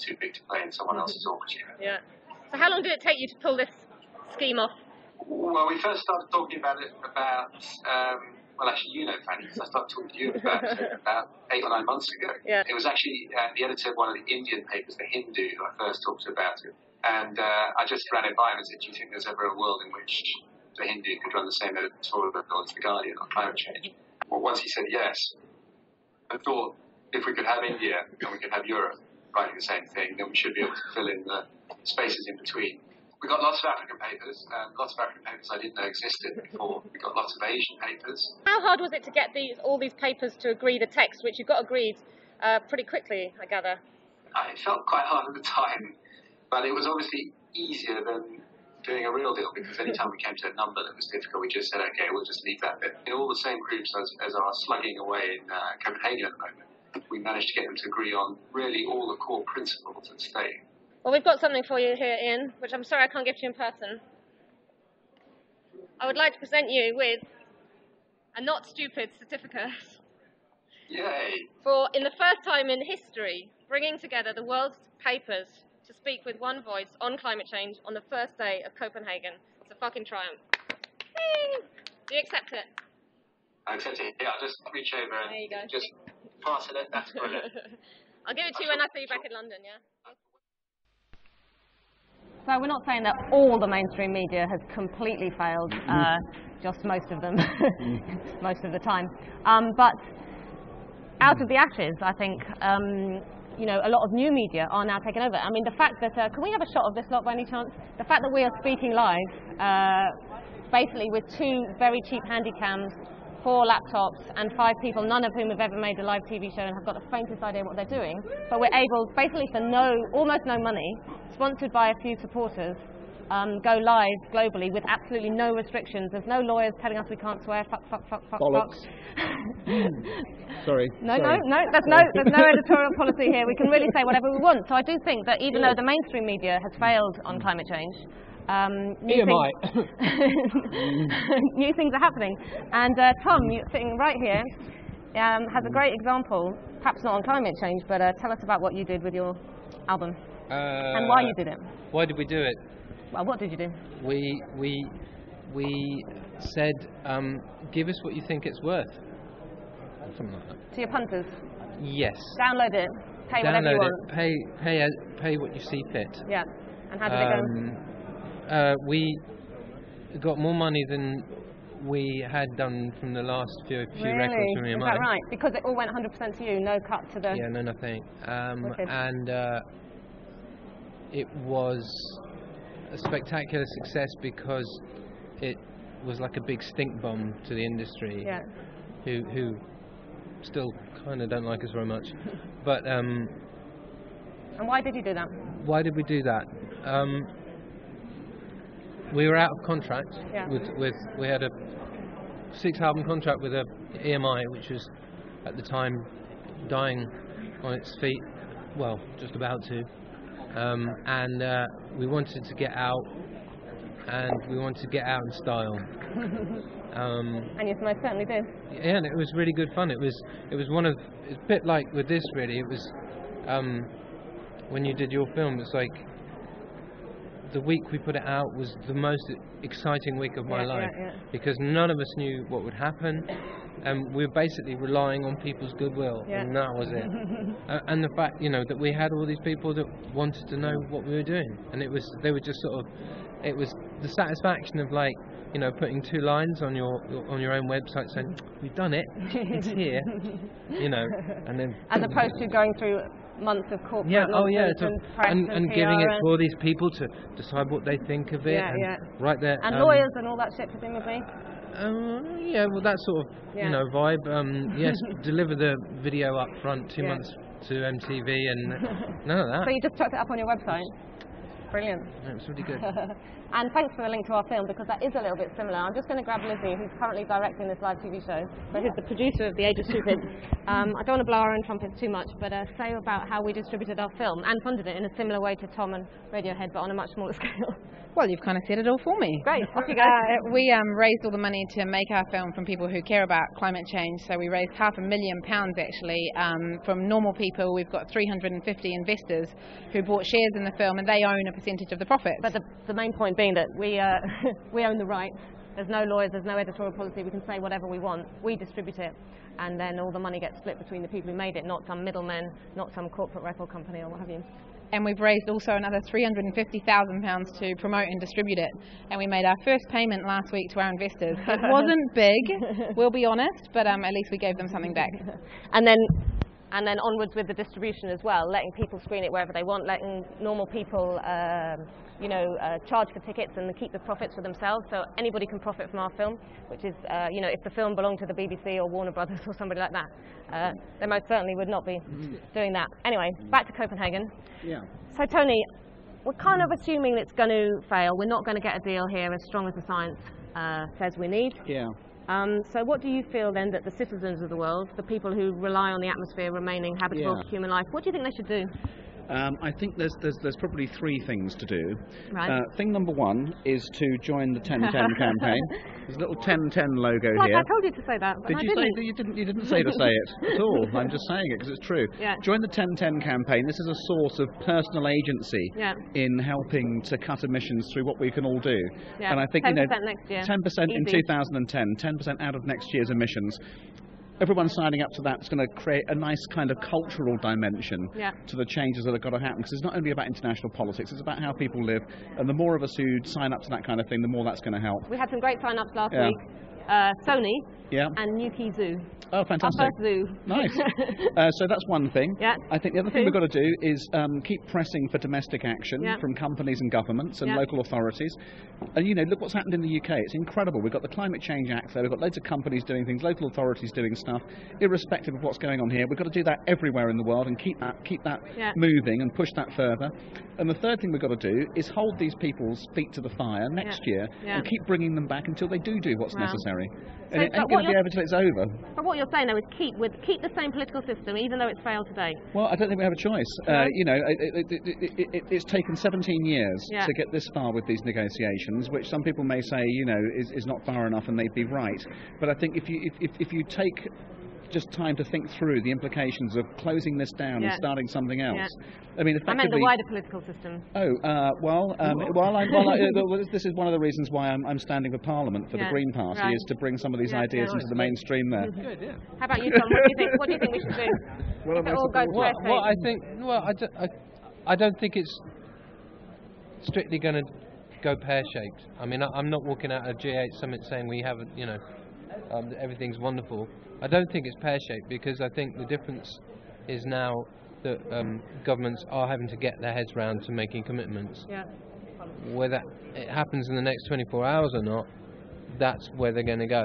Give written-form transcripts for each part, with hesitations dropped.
too big to play in someone else's orchestra. Yeah. So how long did it take you to pull this scheme off? Well, we first started talking about it well, actually, you know, Fanny, because I started talking to you about it about 8 or 9 months ago. Yeah. It was actually the editor of one of the Indian papers, The Hindu, who I first talked to about it. And I just ran it by him and said, do you think there's ever a world in which The Hindu could run the same editorial as The Guardian on climate change? Well, once he said yes, I thought if we could have India and we could have Europe writing the same thing, then we should be able to fill in the spaces in between. We got lots of African papers I didn't know existed before. We got lots of Asian papers. How hard was it to get all these papers to agree the text, which you got agreed pretty quickly, I gather? It felt quite hard at the time, but it was obviously easier than doing a real deal, because any time we came to a number that was difficult, we just said, okay, we'll just leave that bit. In all the same groups as are slugging away in Copenhagen at the moment, we managed to get them to agree on really all the core principles that stay. Well, we've got something for you here, Ian, which I'm sorry I can't give to you in person. I would like to present you with a not stupid certificate. Yay! For, in the first time in history, bringing together the world's papers to speak with one voice on climate change on the first day of Copenhagen. It's a fucking triumph. Whee! Do you accept it? I accept it. Yeah, I'll just reach over and just pass it. That's brilliant. I'll give it to you when I see you back in London, yeah? So we're not saying that all the mainstream media has completely failed, just most of them, most of the time. But out of the ashes, I think, you know, a lot of new media are now taking over. I mean, the fact that, can we have a shot of this lot by any chance? The fact that we are speaking live, basically with 2 very cheap handy cams, 4 laptops and 5 people, none of whom have ever made a live TV show and have got the faintest idea what they're doing. But we're able, basically for almost no money, sponsored by a few supporters, go live globally with absolutely no restrictions. There's no lawyers telling us we can't swear. Fuck. Bollocks. Sorry. No, there's no editorial policy here. We can really say whatever we want. So I do think that even though the mainstream media has failed on climate change, new things are happening. And Tom, you're sitting right here, has a great example, perhaps not on climate change, but tell us about what you did with your album and why you did it. Why did we do it? Well, what did you do? We said, give us what you think it's worth. Something like that. To your punters? Yes. Download it. Pay whatever you want. Pay what you see fit. Yeah. And how did it go? We got more money than we had done from the last few records from EMI. Is that right? Because it all went 100% to you, no cut to the... Yeah, no, nothing. And it was a spectacular success because it was like a big stink bomb to the industry, who still kind of don't like us very much. But and why did you do that? Why did we do that? We were out of contract with we had a 6-album contract with a EMI, which was at the time dying on its feet, well, just about to, and we wanted to get out, and we wanted to get out in style. And you most certainly did. Yeah, and it was really good fun. It was it's a bit like with this really. It was when you did your film. It's like the week we put it out was the most exciting week of my life because none of us knew what would happen, and we were basically relying on people's goodwill, and that was it. And the fact, that we had all these people that wanted to know what we were doing, and they were just sort of, it was the satisfaction of like, putting 2 lines on your own website saying we've done it, it's here, and then as opposed to going through months of corporate and giving it to all these people to decide what they think of it, right there, and lawyers and all that shit, presumably. Well, that sort of vibe. Yes, deliver the video up front 2 months to MTV and none of that. So you just chucked it up on your website? Brilliant. It was really good. And thanks for the link to our film, because that is a little bit similar. I'm just going to grab Lizzie, who's currently directing this live TV show, but who's the producer of The Age of Stupid. I don't want to blow our own trumpets too much, but say about how we distributed our film and funded it in a similar way to Tom and Radiohead, but on a much smaller scale. Well, you've kind of said it all for me. Great, off you go. We raised all the money to make our film from people who care about climate change. So we raised £500,000 actually from normal people. We've got 350 investors who bought shares in the film, and they own a percentage of the profits. But the main point being that we we own the rights. There's no lawyers, there's no editorial policy. We can say whatever we want. We distribute it, and then all the money gets split between the people who made it, not some middlemen, not some corporate record company or what have you. And we've raised also another £350,000 to promote and distribute it. And we made our first payment last week to our investors. It wasn't big, we'll be honest, but at least we gave them something back. And then onwards with the distribution as well, letting people screen it wherever they want, letting normal people charge for tickets and keep the profits for themselves, so anybody can profit from our film, which is, if the film belonged to the BBC or Warner Brothers or somebody like that, they most certainly would not be doing that. Anyway, back to Copenhagen. Yeah. So Tony, we're kind of assuming it's going to fail. We're not going to get a deal here as strong as the science says we need. Yeah. So what do you feel then that the citizens of the world, the people who rely on the atmosphere remaining habitable for human life, what do you think they should do? I think there's probably three things to do. Right. Thing number one is to join the 10-10 campaign. There's a little 10-10 logo here. I told you to say that, but Did you say that you didn't say to say it at all? I'm just saying it because it's true. Yeah. Join the 10-10 campaign. This is a source of personal agency in helping to cut emissions through what we can all do. Yeah. And I think 10% next year. 10% in Easy. 2010, 10% out of next year's emissions. Everyone signing up to that is going to create a nice kind of cultural dimension to the changes that have got to happen. Because it's not only about international politics, it's about how people live. And the more of us who sign up to that kind of thing, the more that's going to help. We had some great sign-ups last week. Sony and Newquay Zoo. Oh, fantastic. Our first zoo. Nice. So that's one thing. Yeah. I think the other thing we've got to do is keep pressing for domestic action from companies and governments and local authorities. And, look what's happened in the UK. It's incredible. We've got the Climate Change Act there. We've got loads of companies doing things, local authorities doing stuff, irrespective of what's going on here. We've got to do that everywhere in the world and keep that moving and push that further. And the third thing we've got to do is hold these people's feet to the fire next year and keep bringing them back until they do what's necessary. So, and it ain't going to be over till it's over. But what you're saying though is keep the same political system, even though it's failed today. Well, I don't think we have a choice. No? It's taken 17 years to get this far with these negotiations, which some people may say, is not far enough, and they'd be right. But I think if you take just time to think through the implications of closing this down and starting something else. I mean, effectively. I meant the wider political system. This is one of the reasons why I'm standing for Parliament for the Green Party, is to bring some of these ideas into the mainstream there. How about you, Tom? What do you think we should do? I don't think it's strictly going to go pear-shaped. I mean, I'm not walking out of G8 Summit saying we have, everything's wonderful. I don't think it's pear-shaped, because I think the difference is now that governments are having to get their heads round to making commitments. Yeah. Whether it happens in the next 24 hours or not, that's where they're going to go.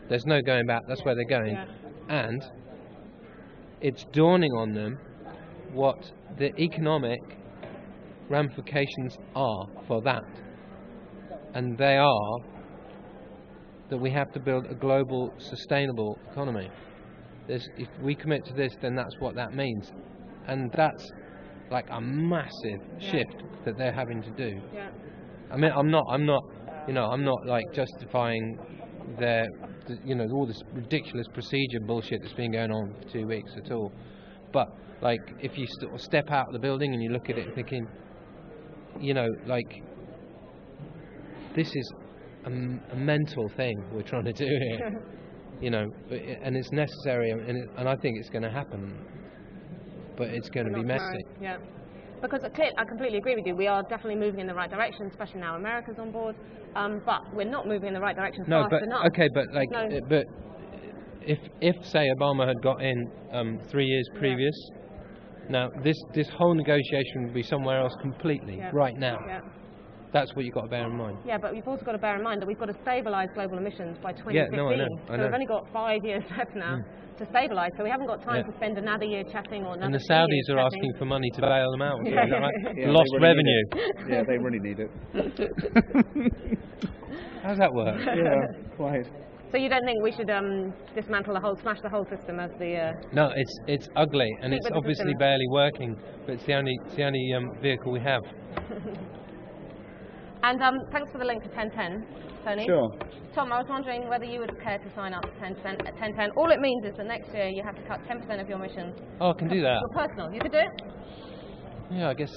There's no going back, that's where they're going. Yeah. And it's dawning on them what the economic ramifications are for that. And they are that we have to build a global, sustainable economy. If we commit to this, then that's what that means. And that's like a massive shift that they're having to do. Yeah. I mean, I'm not like justifying their, all this ridiculous procedure bullshit that's been going on for 2 weeks at all. But like, if you step out of the building and you look at it thinking, this is a mental thing we're trying to do here, and it's necessary, and I think it's going to happen, but it's going to be messy. Yeah, because I completely agree with you. We are definitely moving in the right direction, especially now America's on board. But we're not moving in the right direction fast enough. Okay, but but if say Obama had got in 3 years previous, now this whole negotiation would be somewhere else completely right now. Yeah. That's what you've got to bear in mind. Yeah, but we've also got to bear in mind that we've got to stabilise global emissions by 2015. Yeah, no, I know. So we've only got 5 years left now to stabilise, so we haven't got time to spend another year chatting or another. And the Saudis are asking for money to bail them out. Yeah. Is that right? Yeah, Lost they really revenue. Yeah, they really need it. How does that work? Yeah, quite. So you don't think we should dismantle smash the whole system as the? No, it's ugly and it's with the obviously system. barely working, but it's the only vehicle we have. And thanks for the link to 1010, Tony. Sure. Tom, I was wondering whether you would care to sign up to 1010. All it means is that next year you have to cut 10% of your emissions. Oh, I can do that. Your personal. You could do it? Yeah, I guess.